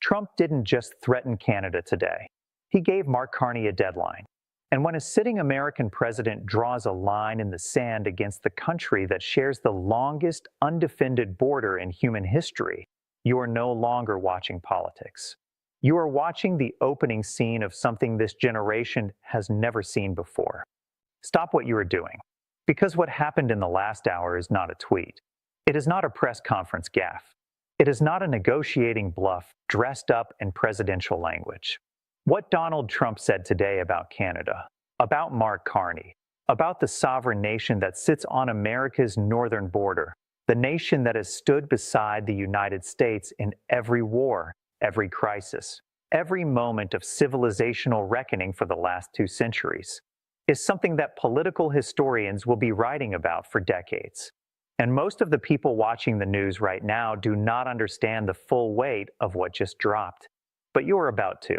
Trump didn't just threaten Canada today. He gave Mark Carney a deadline. And when a sitting American president draws a line in the sand against the country that shares the longest undefended border in human history, you are no longer watching politics. You are watching the opening scene of something this generation has never seen before. Stop what you are doing, because what happened in the last hour is not a tweet. It is not a press conference gaffe. It is not a negotiating bluff dressed up in presidential language. What Donald Trump said today about Canada, about Mark Carney, about the sovereign nation that sits on America's northern border, the nation that has stood beside the United States in every war, every crisis, every moment of civilizational reckoning for the last 2 centuries, is something that political historians will be writing about for decades. And most of the people watching the news right now do not understand the full weight of what just dropped. But you're about to.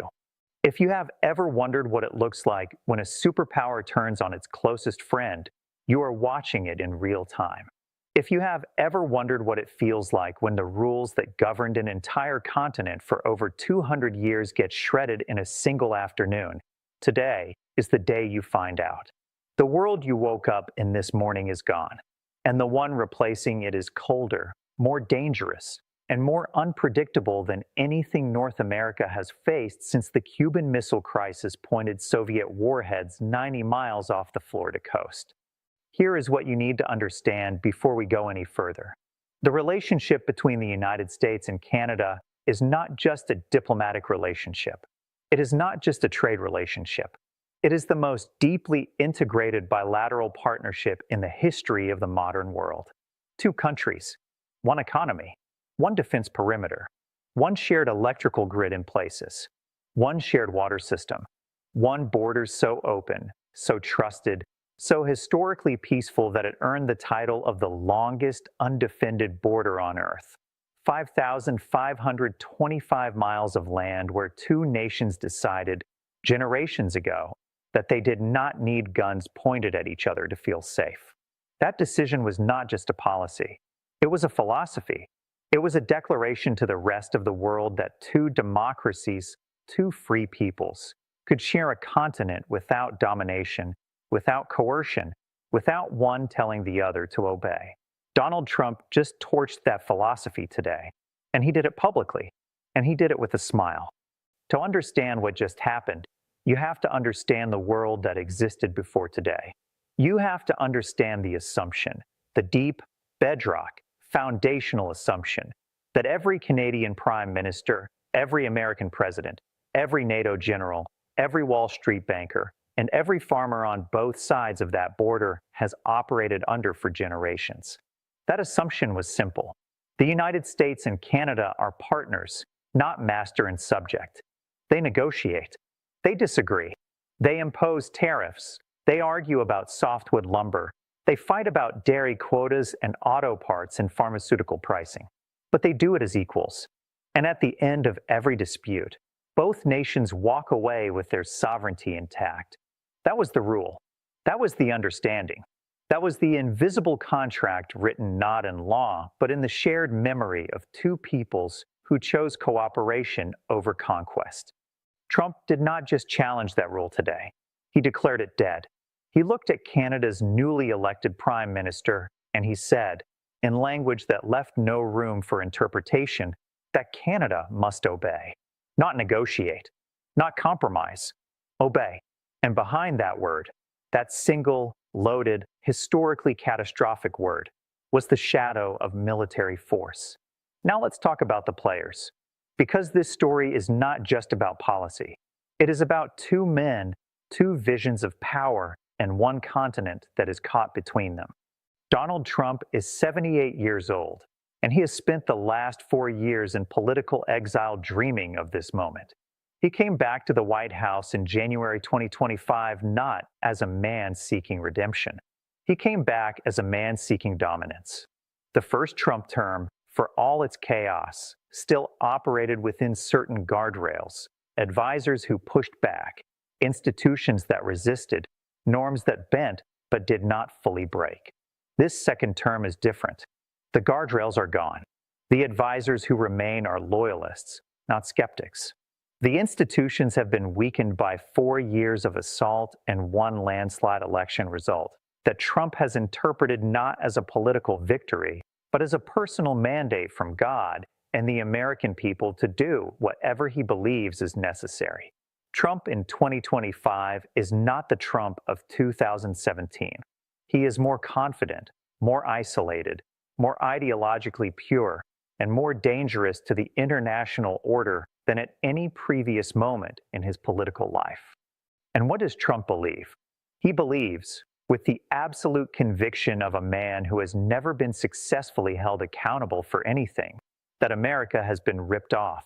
If you have ever wondered what it looks like when a superpower turns on its closest friend, you are watching it in real time. If you have ever wondered what it feels like when the rules that governed an entire continent for over 200 years get shredded in a single afternoon, today is the day you find out. The world you woke up in this morning is gone, and the one replacing it is colder, more dangerous, and more unpredictable than anything North America has faced since the Cuban Missile Crisis pointed Soviet warheads 90 miles off the Florida coast. Here is what you need to understand before we go any further. The relationship between the United States and Canada is not just a diplomatic relationship. It is not just a trade relationship. It is the most deeply integrated bilateral partnership in the history of the modern world. 2 countries, 1 economy, 1 defense perimeter, 1 shared electrical grid in places, 1 shared water system, 1 border so open, so trusted, so historically peaceful that it earned the title of the longest undefended border on Earth. 5,525 miles of land where 2 nations decided, generations ago, that they did not need guns pointed at each other to feel safe. That decision was not just a policy. It was a philosophy. It was a declaration to the rest of the world that 2 democracies, 2 free peoples, could share a continent without domination, without coercion, without one telling the other to obey. Donald Trump just torched that philosophy today, and he did it publicly, and he did it with a smile. To understand what just happened, you have to understand the world that existed before today. You have to understand the assumption, the deep, bedrock, foundational assumption that every Canadian prime minister, every American president, every NATO general, every Wall Street banker, and every farmer on both sides of that border has operated under for generations. That assumption was simple. The United States and Canada are partners, not master and subject. They negotiate. They disagree. They impose tariffs. They argue about softwood lumber. They fight about dairy quotas and auto parts and pharmaceutical pricing. But they do it as equals. And at the end of every dispute, both nations walk away with their sovereignty intact. That was the rule. That was the understanding. That was the invisible contract written not in law, but in the shared memory of 2 peoples who chose cooperation over conquest. Trump did not just challenge that rule today. He declared it dead. He looked at Canada's newly elected prime minister and he said, in language that left no room for interpretation, that Canada must obey, not negotiate, not compromise, obey. And behind that word, that single, loaded, historically catastrophic word, was the shadow of military force. Now let's talk about the players. Because this story is not just about policy. It is about 2 men, 2 visions of power, and 1 continent that is caught between them. Donald Trump is 78 years old, and he has spent the last 4 years in political exile dreaming of this moment. He came back to the White House in January 2025 not as a man seeking redemption. He came back as a man seeking dominance. The first Trump term, for all its chaos, still operated within certain guardrails, advisors who pushed back, institutions that resisted, norms that bent but did not fully break. This second term is different. The guardrails are gone. The advisors who remain are loyalists, not skeptics. The institutions have been weakened by 4 years of assault and one landslide election result that Trump has interpreted not as a political victory, but as a personal mandate from God and the American people to do whatever he believes is necessary. Trump in 2025 is not the Trump of 2017. He is more confident, more isolated, more ideologically pure, and more dangerous to the international order than at any previous moment in his political life. And what does Trump believe? He believes, with the absolute conviction of a man who has never been successfully held accountable for anything, that America has been ripped off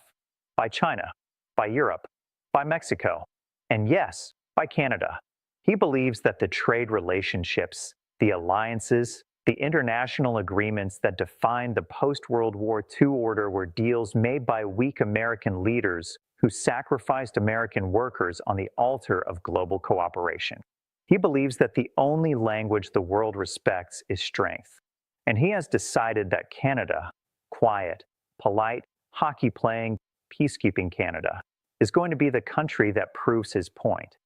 by China, by Europe, by Mexico, and yes, by Canada. He believes that the trade relationships, the alliances, the international agreements that defined the post-World War II order were deals made by weak American leaders who sacrificed American workers on the altar of global cooperation. He believes that the only language the world respects is strength, and he has decided that Canada, quiet, polite, hockey-playing, peacekeeping Canada, is going to be the country that proves his point.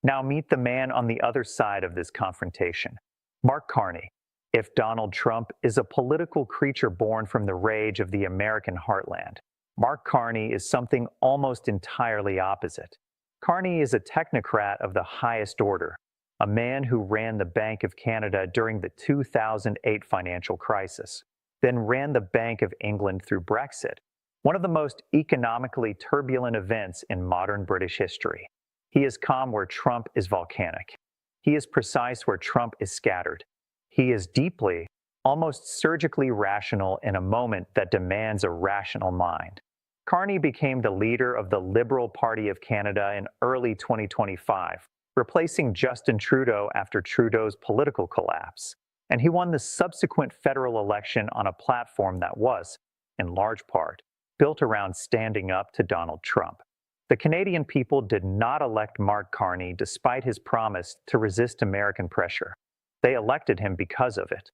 Now meet the man on the other side of this confrontation, Mark Carney. If Donald Trump is a political creature born from the rage of the American heartland, Mark Carney is something almost entirely opposite. Carney is a technocrat of the highest order, a man who ran the Bank of Canada during the 2008 financial crisis, then ran the Bank of England through Brexit, one of the most economically turbulent events in modern British history. He is calm where Trump is volcanic. He is precise where Trump is scattered. He is deeply, almost surgically rational in a moment that demands a rational mind. Carney became the leader of the Liberal Party of Canada in early 2025, replacing Justin Trudeau after Trudeau's political collapse, and he won the subsequent federal election on a platform that was, in large part, built around standing up to Donald Trump. The Canadian people did not elect Mark Carney despite his promise to resist American pressure. They elected him because of it.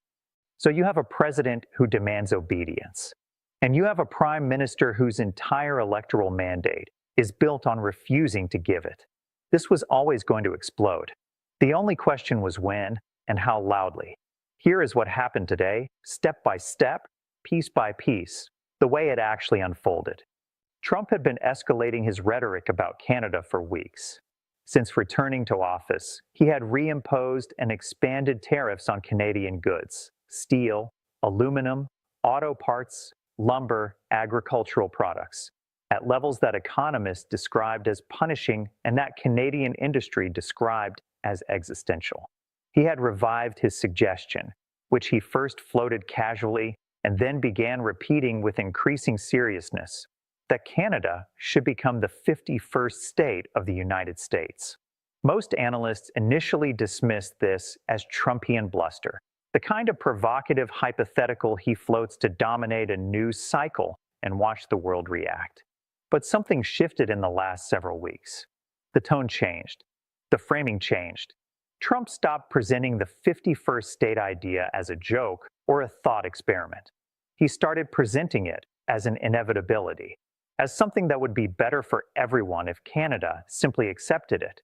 So you have a president who demands obedience, and you have a prime minister whose entire electoral mandate is built on refusing to give it. This was always going to explode. The only question was when and how loudly. Here is what happened today, step by step, piece by piece, the way it actually unfolded. Trump had been escalating his rhetoric about Canada for weeks. Since returning to office, he had reimposed and expanded tariffs on Canadian goods, steel, aluminum, auto parts, lumber, agricultural products, at levels that economists described as punishing and that Canadian industry described as existential. He had revived his suggestion, which he first floated casually and then began repeating with increasing seriousness, that Canada should become the 51st state of the United States. Most analysts initially dismissed this as Trumpian bluster, the kind of provocative hypothetical he floats to dominate a news cycle and watch the world react. But something shifted in the last several weeks. The tone changed. The framing changed. Trump stopped presenting the 51st state idea as a joke or a thought experiment. He started presenting it as an inevitability, as something that would be better for everyone if Canada simply accepted it.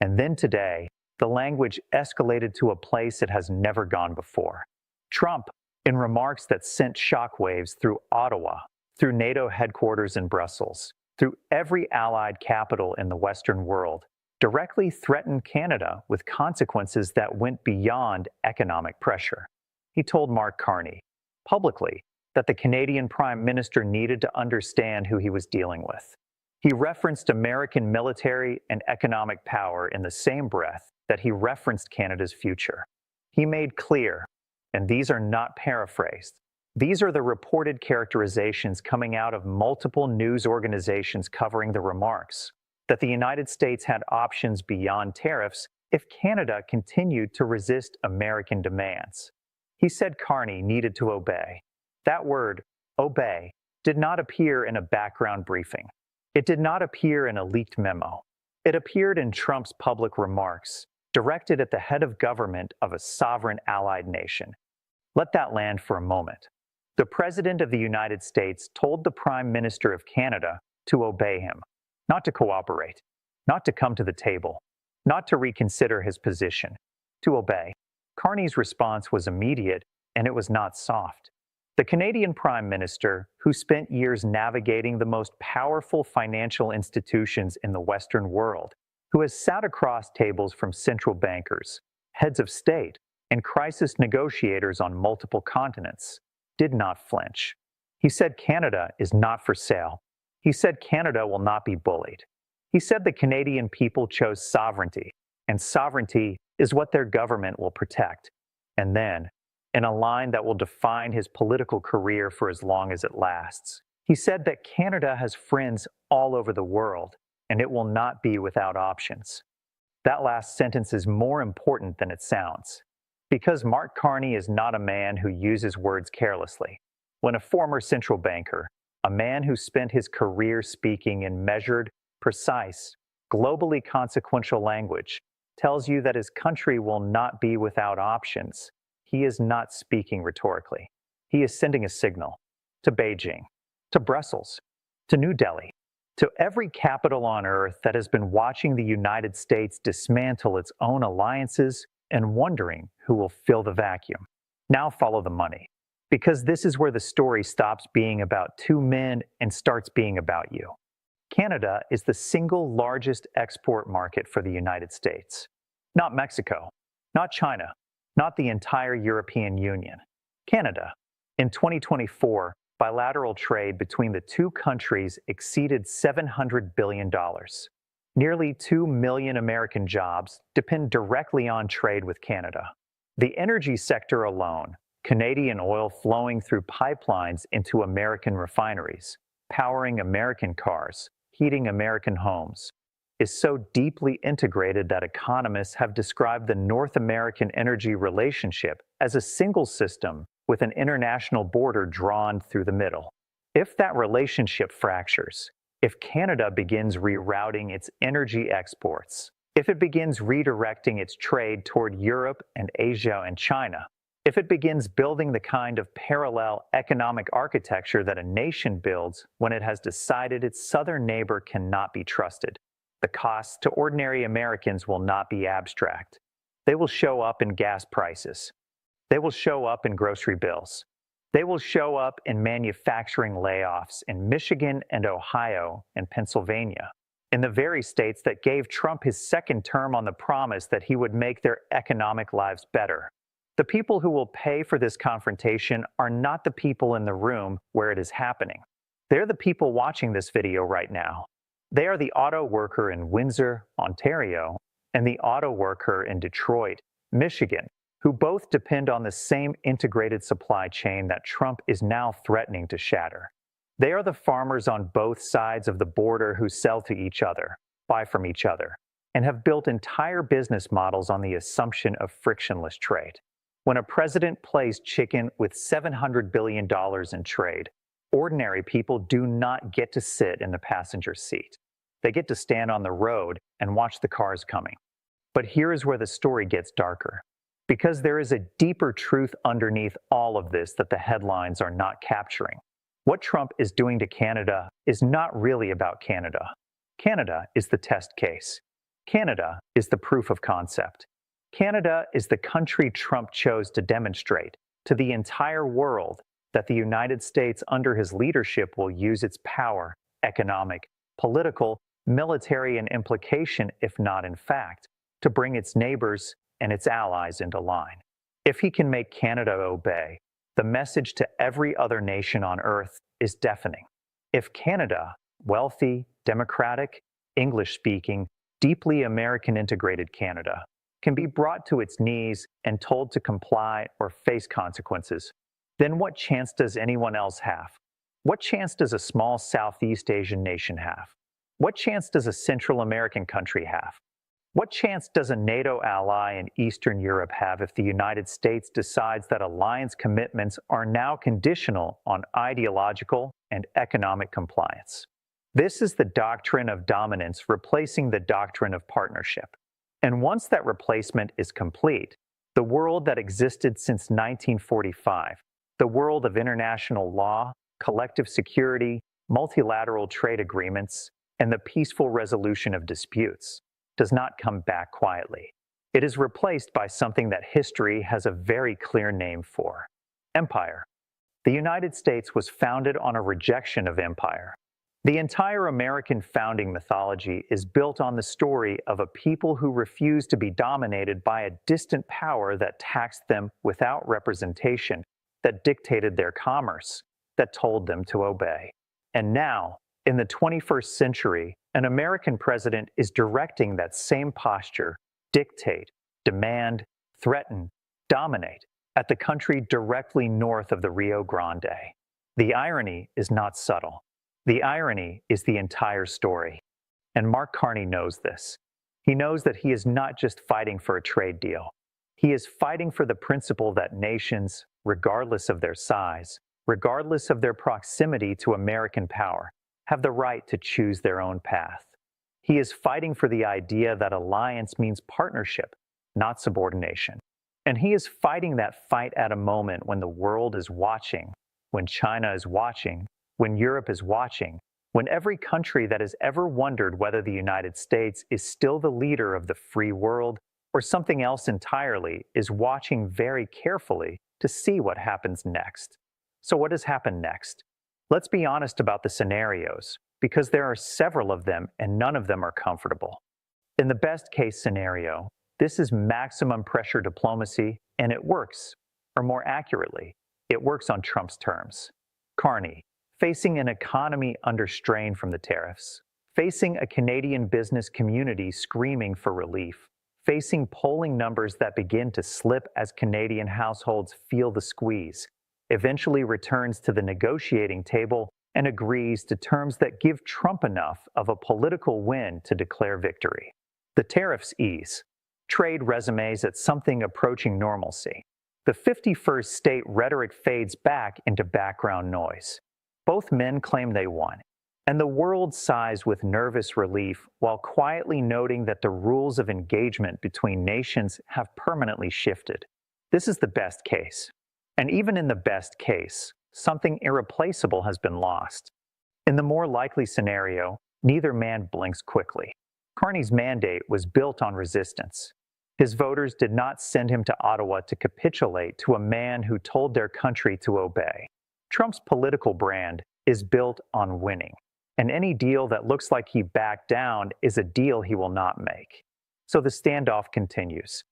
And then today, the language escalated to a place it has never gone before. Trump, in remarks that sent shockwaves through Ottawa, through NATO headquarters in Brussels, through every allied capital in the Western world, directly threatened Canada with consequences that went beyond economic pressure. He told Mark Carney, publicly, that the Canadian Prime Minister needed to understand who he was dealing with. He referenced American military and economic power in the same breath that he referenced Canada's future. He made clear, and these are not paraphrased, these are the reported characterizations coming out of multiple news organizations covering the remarks, that the United States had options beyond tariffs if Canada continued to resist American demands. He said Carney needed to obey. That word, obey, did not appear in a background briefing. It did not appear in a leaked memo. It appeared in Trump's public remarks, directed at the head of government of a sovereign allied nation. Let that land for a moment. The President of the United States told the Prime Minister of Canada, to obey him, not to cooperate, not to come to the table, not to reconsider his position, to obey. Carney's response was immediate, and it was not soft. The Canadian Prime Minister, who spent years navigating the most powerful financial institutions in the Western world, who has sat across tables from central bankers, heads of state, and crisis negotiators on multiple continents, did not flinch. He said Canada is not for sale. He said Canada will not be bullied. He said the Canadian people chose sovereignty, and sovereignty is what their government will protect. And then, in a line that will define his political career for as long as it lasts, he said that Canada has friends all over the world, and it will not be without options. That last sentence is more important than it sounds, because Mark Carney is not a man who uses words carelessly. When a former central banker, a man who spent his career speaking in measured, precise, globally consequential language, tells you that his country will not be without options, he is not speaking rhetorically. He is sending a signal to Beijing, to Brussels, to New Delhi, to every capital on earth that has been watching the United States dismantle its own alliances and wondering who will fill the vacuum. Now follow the money, because this is where the story stops being about two men and starts being about you. Canada is the single largest export market for the United States. Not Mexico, not China, not the entire European Union. Canada. In 2024, bilateral trade between the two countries exceeded $700 billion. Nearly 2 million American jobs depend directly on trade with Canada. The energy sector alone, Canadian oil flowing through pipelines into American refineries, powering American cars, heating American homes, is so deeply integrated that economists have described the North American energy relationship as a single system with an international border drawn through the middle. If that relationship fractures, if Canada begins rerouting its energy exports, if it begins redirecting its trade toward Europe and Asia and China, if it begins building the kind of parallel economic architecture that a nation builds when it has decided its southern neighbor cannot be trusted, the costs to ordinary Americans will not be abstract. They will show up in gas prices. They will show up in grocery bills. They will show up in manufacturing layoffs in Michigan and Ohio and Pennsylvania, in the very states that gave Trump his second term on the promise that he would make their economic lives better. The people who will pay for this confrontation are not the people in the room where it is happening. They're the people watching this video right now. They are the auto worker in Windsor, Ontario, and the auto worker in Detroit, Michigan, who both depend on the same integrated supply chain that Trump is now threatening to shatter. They are the farmers on both sides of the border who sell to each other, buy from each other, and have built entire business models on the assumption of frictionless trade. When a president plays chicken with $700 billion in trade, ordinary people do not get to sit in the passenger seat. They get to stand on the road and watch the cars coming. But here is where the story gets darker, because there is a deeper truth underneath all of this that the headlines are not capturing. What Trump is doing to Canada is not really about Canada. Canada is the test case. Canada is the proof of concept. Canada is the country Trump chose to demonstrate to the entire world that the United States under his leadership will use its power, economic, political, military, and implication, if not in fact, to bring its neighbors and its allies into line. If he can make Canada obey, the message to every other nation on earth is deafening. If Canada, wealthy, democratic, English-speaking, deeply American-integrated Canada, can be brought to its knees and told to comply or face consequences, then what chance does anyone else have? What chance does a small Southeast Asian nation have? What chance does a Central American country have? What chance does a NATO ally in Eastern Europe have if the United States decides that alliance commitments are now conditional on ideological and economic compliance? This is the doctrine of dominance replacing the doctrine of partnership. And once that replacement is complete, the world that existed since 1945, the world of international law, collective security, multilateral trade agreements, and the peaceful resolution of disputes, does not come back quietly. It is replaced by something that history has a very clear name for: empire. The United States was founded on a rejection of empire. The entire American founding mythology is built on the story of a people who refused to be dominated by a distant power that taxed them without representation, that dictated their commerce, that told them to obey. And now, in the 21st century, an American president is directing that same posture: dictate, demand, threaten, dominate, at the country directly north of the Rio Grande. The irony is not subtle. The irony is the entire story. And Mark Carney knows this. He knows that he is not just fighting for a trade deal. He is fighting for the principle that nations, regardless of their size, regardless of their proximity to American power, have the right to choose their own path. He is fighting for the idea that alliance means partnership, not subordination. And he is fighting that fight at a moment when the world is watching, when China is watching, when Europe is watching, when every country that has ever wondered whether the United States is still the leader of the free world or something else entirely is watching very carefully to see what happens next. So what has happened next? Let's be honest about the scenarios, because there are several of them and none of them are comfortable. In the best case scenario, this is maximum pressure diplomacy, and it works. Or more accurately, it works on Trump's terms. Carney, facing an economy under strain from the tariffs, facing a Canadian business community screaming for relief, facing polling numbers that begin to slip as Canadian households feel the squeeze, eventually returns to the negotiating table and agrees to terms that give Trump enough of a political win to declare victory. The tariffs ease. Trade resumes at something approaching normalcy. The 51st state rhetoric fades back into background noise. Both men claim they won, and the world sighs with nervous relief while quietly noting that the rules of engagement between nations have permanently shifted. This is the best case. And even in the best case, something irreplaceable has been lost. In the more likely scenario, neither man blinks quickly. Carney's mandate was built on resistance. His voters did not send him to Ottawa to capitulate to a man who told their country to obey. Trump's political brand is built on winning, and any deal that looks like he backed down is a deal he will not make. So the standoff continues.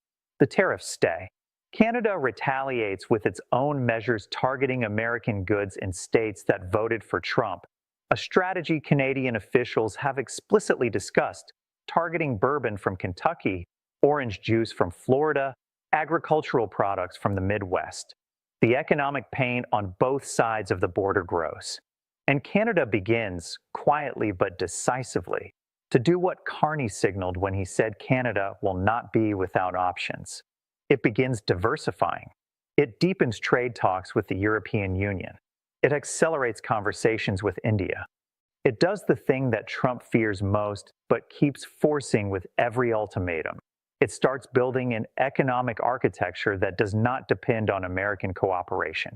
The tariffs stay. Canada retaliates with its own measures targeting American goods in states that voted for Trump, a strategy Canadian officials have explicitly discussed, targeting bourbon from Kentucky, orange juice from Florida, agricultural products from the Midwest. The economic pain on both sides of the border grows. And Canada begins, quietly but decisively, to do what Carney signaled when he said Canada will not be without options. It begins diversifying. It deepens trade talks with the European Union. It accelerates conversations with India. It does the thing that Trump fears most, but keeps forcing with every ultimatum. It starts building an economic architecture that does not depend on American cooperation.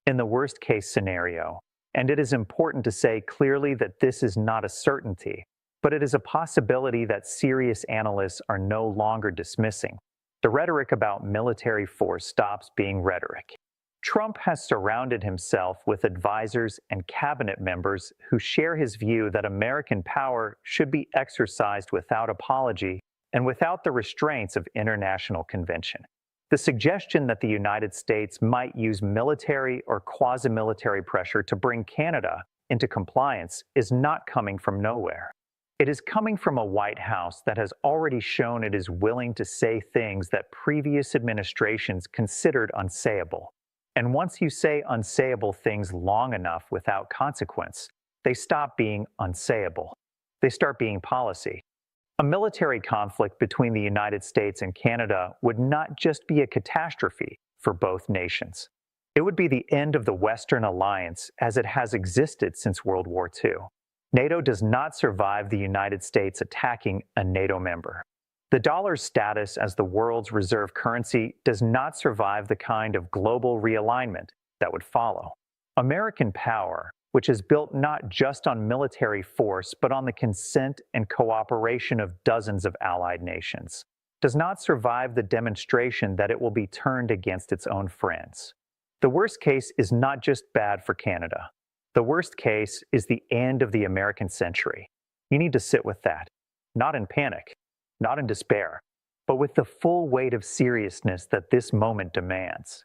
In the worst-case scenario, and it is important to say clearly that this is not a certainty, but it is a possibility that serious analysts are no longer dismissing, the rhetoric about military force stops being rhetoric. Trump has surrounded himself with advisors and cabinet members who share his view that American power should be exercised without apology and without the restraints of international convention. The suggestion that the United States might use military or quasi-military pressure to bring Canada into compliance is not coming from nowhere. It is coming from a White House that has already shown it is willing to say things that previous administrations considered unsayable. And once you say unsayable things long enough without consequence, they stop being unsayable. They start being policy. A military conflict between the United States and Canada would not just be a catastrophe for both nations. It would be the end of the Western alliance as it has existed since World War II. NATO does not survive the United States attacking a NATO member. The dollar's status as the world's reserve currency does not survive the kind of global realignment that would follow. American power, which is built not just on military force, but on the consent and cooperation of dozens of allied nations, does not survive the demonstration that it will be turned against its own friends. The worst case is not just bad for Canada. The worst case is the end of the American century. You need to sit with that, not in panic, not in despair, but with the full weight of seriousness that this moment demands.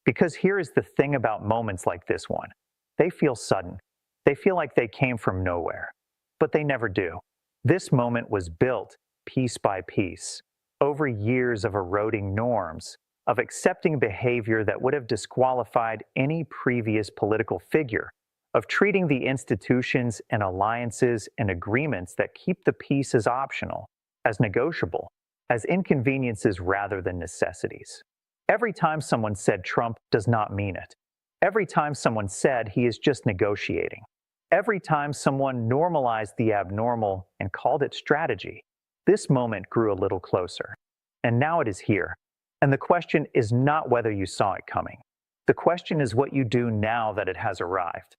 Because here is the thing about moments like this one. They feel sudden. They feel like they came from nowhere. But they never do. This moment was built piece by piece, over years of eroding norms, of accepting behavior that would have disqualified any previous political figure, of treating the institutions and alliances and agreements that keep the peace as optional, as negotiable, as inconveniences rather than necessities. Every time someone said Trump does not mean it, every time someone said he is just negotiating, every time someone normalized the abnormal and called it strategy, this moment grew a little closer. And now it is here. And the question is not whether you saw it coming. The question is what you do now that it has arrived.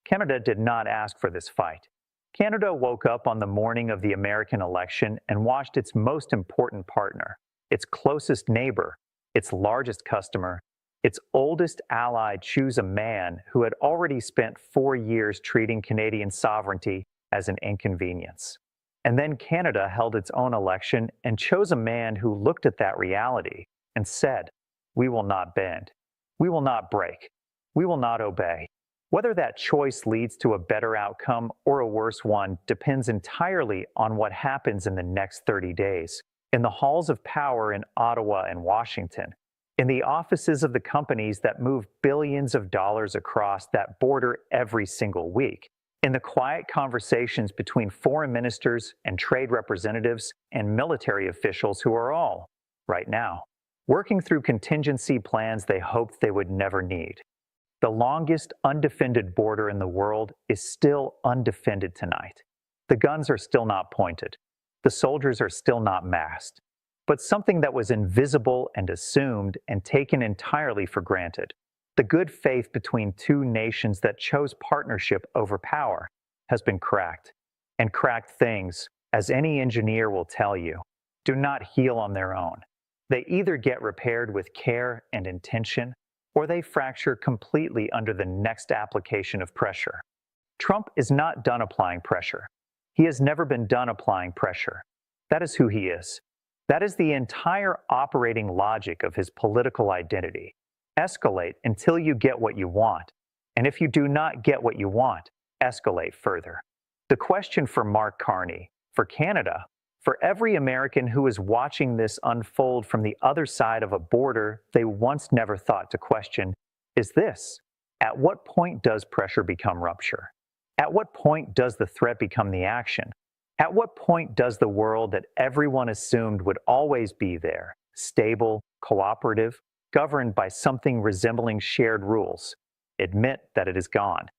Canada did not ask for this fight. Canada woke up on the morning of the American election and watched its most important partner, its closest neighbor, its largest customer, its oldest ally choose a man who had already spent 4 years treating Canadian sovereignty as an inconvenience. And then Canada held its own election and chose a man who looked at that reality and said, "We will not bend. We will not break. We will not obey." Whether that choice leads to a better outcome or a worse one depends entirely on what happens in the next 30 days, in the halls of power in Ottawa and Washington, in the offices of the companies that move billions of dollars across that border every single week, in the quiet conversations between foreign ministers and trade representatives and military officials who are all, right now, working through contingency plans they hoped they would never need. The longest undefended border in the world is still undefended tonight. The guns are still not pointed. The soldiers are still not masked. But something that was invisible and assumed and taken entirely for granted, the good faith between two nations that chose partnership over power, has been cracked. And cracked things, as any engineer will tell you, do not heal on their own. They either get repaired with care and intention, or they fracture completely under the next application of pressure. Trump is not done applying pressure. He has never been done applying pressure. That is who he is. That is the entire operating logic of his political identity. Escalate until you get what you want. And if you do not get what you want, escalate further. The question for Mark Carney, for Canada, for every American who is watching this unfold from the other side of a border they once never thought to question, is this: at what point does pressure become rupture? At what point does the threat become the action? At what point does the world that everyone assumed would always be there, stable, cooperative, governed by something resembling shared rules, admit that it is gone?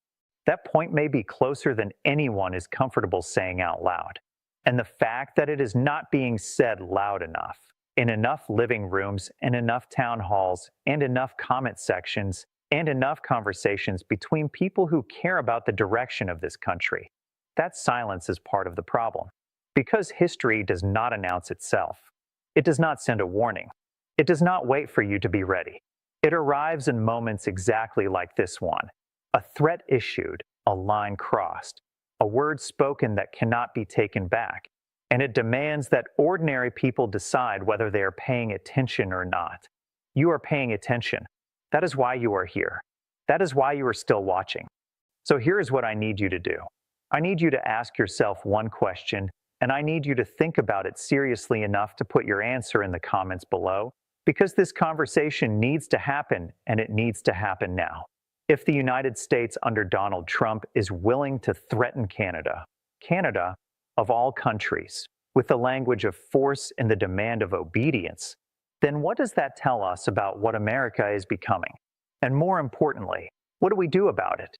That point may be closer than anyone is comfortable saying out loud. And the fact that it is not being said loud enough, in enough living rooms and enough town halls and enough comment sections and enough conversations between people who care about the direction of this country, that silence is part of the problem. Because history does not announce itself. It does not send a warning. It does not wait for you to be ready. It arrives in moments exactly like this one. A threat issued, a line crossed, a word spoken that cannot be taken back, and it demands that ordinary people decide whether they are paying attention or not. You are paying attention. That is why you are here. That is why you are still watching. So here is what I need you to do. I need you to ask yourself one question, and I need you to think about it seriously enough to put your answer in the comments below, because this conversation needs to happen, and it needs to happen now. If the United States under Donald Trump is willing to threaten Canada, Canada, of all countries, with the language of force and the demand of obedience, then what does that tell us about what America is becoming? And more importantly, what do we do about it?